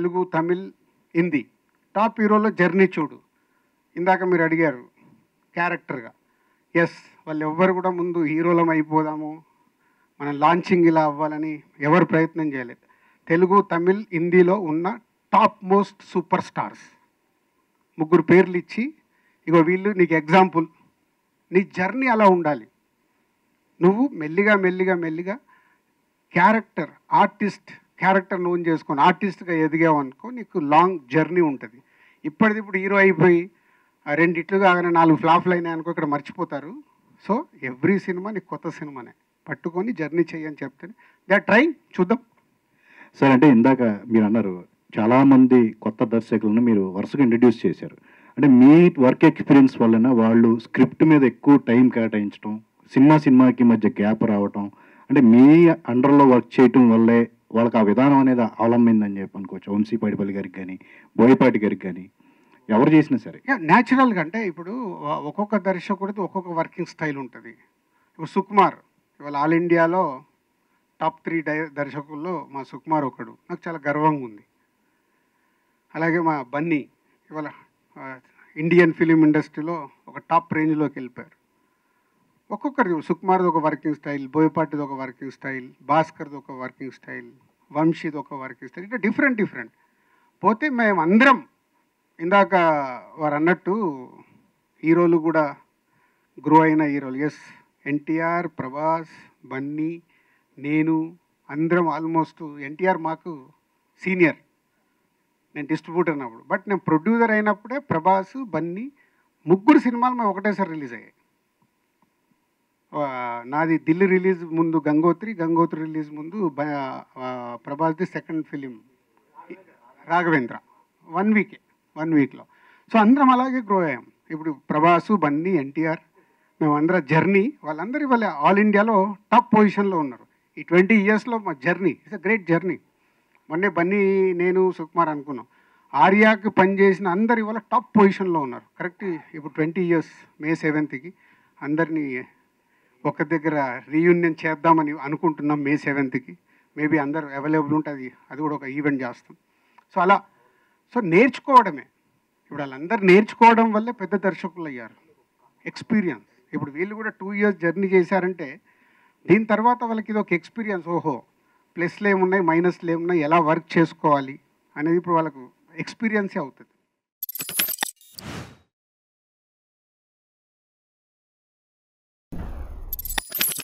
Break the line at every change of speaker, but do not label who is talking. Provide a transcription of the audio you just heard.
Telugu, Tamil, Hindi. Top హీరోలో journey చూడు. ఇందాక మీరు అడిగారు క్యారెక్టర్గా. ఎస్, వాళ్ళు ఎవ్వరు కూడా ముందు హీరోలం అయిపోదాము, మనం లాంచింగ్ ఇలా అవ్వాలని ఎవరు ప్రయత్నం చేయలేదు. తెలుగు, తమిళ్, హిందీలో ఉన్న టాప్ మోస్ట్ సూపర్ స్టార్స్ ముగ్గురు పేర్లు ఇచ్చి, ఇగో వీళ్ళు నీకు ఎగ్జాంపుల్. నీ జర్నీ అలా ఉండాలి. నువ్వు మెల్లిగా మెల్లిగా మెల్లిగా క్యారెక్టర్ నోన్ చేసుకొని ఆర్టిస్ట్గా ఎదిగావు అనుకో, నీకు లాంగ్ జర్నీ ఉంటుంది. ఇప్పుడు హీరో అయిపోయి రెండిట్లు కాగానే 4 ఫ్లాప్లు అయినాయి అనుకో, ఇక్కడ మర్చిపోతారు. సో ఎవ్రీ సినిమా నీకు కొత్త సినిమానే, పట్టుకొని జర్నీ చేయని చెప్తే దే ట్రై, చూద్దాం.
సార్, అంటే ఇందాక మీరు అన్నారు చాలామంది కొత్త దర్శకులను మీరు వరుసగా ఇంట్రడ్యూస్ చేశారు. అంటే మీ వర్క్ ఎక్స్పీరియన్స్ వలన వాళ్ళు స్క్రిప్ట్ మీద ఎక్కువ టైం కేటాయించడం, సినిమాకి మధ్య గ్యాప్ రావటం, అంటే మీ అండర్లో వర్క్ చేయటం వల్లే వాళ్ళకి ఆ విధానం అనేది అవలంబిందని చెప్పి అనుకోవచ్చు. వంశీ పైడిపల్లి గారికి కానీ, బోయపాటి గారికి కానీ, ఎవరు చేసినా సరే.
న్యాచురల్గా అంటే ఇప్పుడు ఒక్కొక్క దర్శకుడిది ఒక్కొక్క వర్కింగ్ స్టైల్ ఉంటుంది. ఇప్పుడు సుకుమార్ ఇవాళ ఆల్ ఇండియాలో టాప్ 3 దర్శకుల్లో మా సుకుమార్ ఒకడు, నాకు చాలా గర్వంగా ఉంది. అలాగే మా బన్నీ ఇవాళ ఇండియన్ ఫిలిం ఇండస్ట్రీలో ఒక టాప్ రేంజ్లోకి వెళ్ళిపోయారు. ఒక్కొక్కరిది, సుకుమార్ది ఒక వర్కింగ్ స్టైల్, బోయపాటిది ఒక వర్కింగ్ స్టైల్, భాస్కర్ది ఒక వర్కింగ్ స్టైల్, వంశీది ఒక వర్కింగ్ స్టైల్, ఇట్లా డిఫరెంట్ పోతే మేము అందరం ఇందాక వారు అన్నట్టు హీరోలు కూడా గ్రో అయిన హీరోలు. ఎస్, ఎన్టీఆర్, ప్రభాస్, బన్నీ, నేను అందరం ఆల్మోస్ట్. ఎన్టీఆర్ మాకు సీనియర్, నేను డిస్ట్రిబ్యూటర్ అన్నప్పుడు. బట్ నేను ప్రొడ్యూసర్ అయినప్పుడే ప్రభాస్, బన్నీ ముగ్గురు సినిమాలు మేము ఒకటేసారి రిలీజ్ అయ్యాయి. నాది దిల్లు రిలీజ్ ముందు గంగోత్రి రిలీజ్ ముందు ప్రభాస్ది సెకండ్ ఫిలిం రాఘవేంద్ర. 1 వీక్లో. సో అందరం అలాగే గ్రో అయ్యాం. ఇప్పుడు ప్రభాసు, బన్నీ, ఎన్టీఆర్ మేమందరం జర్నీ, వాళ్ళందరూ ఇవాళ ఆల్ ఇండియాలో టాప్ పొజిషన్లో ఉన్నారు. ఈ 20 ఇయర్స్లో మా journey it's a great journey. మొన్నే బన్నీ, నేను, సుకుమార్ అనుకున్నాం. ఆర్యాకి పనిచేసిన అందరు ఇవాళ టాప్ పొజిషన్లో ఉన్నారు. కరెక్ట్. ఇప్పుడు 20 ఇయర్స్ మే 7th అందరినీ ఒక దగ్గర రీయూనియన్ చేద్దామని అనుకుంటున్నాం. మే 7th మేబీ అందరు అవైలబుల్ ఉంటుంది, అది కూడా ఒక ఈవెంట్ చేస్తాం. సో నేర్చుకోవడమే. ఇప్పుడు వాళ్ళందరూ నేర్చుకోవడం వల్లే పెద్ద దర్శకులు అయ్యారు. ఎక్స్పీరియన్స్. ఇప్పుడు వీళ్ళు కూడా 2 ఇయర్స్ జర్నీ చేశారంటే దీని తర్వాత వాళ్ళకి ఇది ఒక ఎక్స్పీరియన్స్. ఓహో, ప్లస్లు ఏమున్నాయి, మైనస్లు ఏమున్నాయి, ఎలా వర్క్ చేసుకోవాలి అనేది ఇప్పుడు వాళ్ళకు ఎక్స్పీరియన్సే అవుతుంది.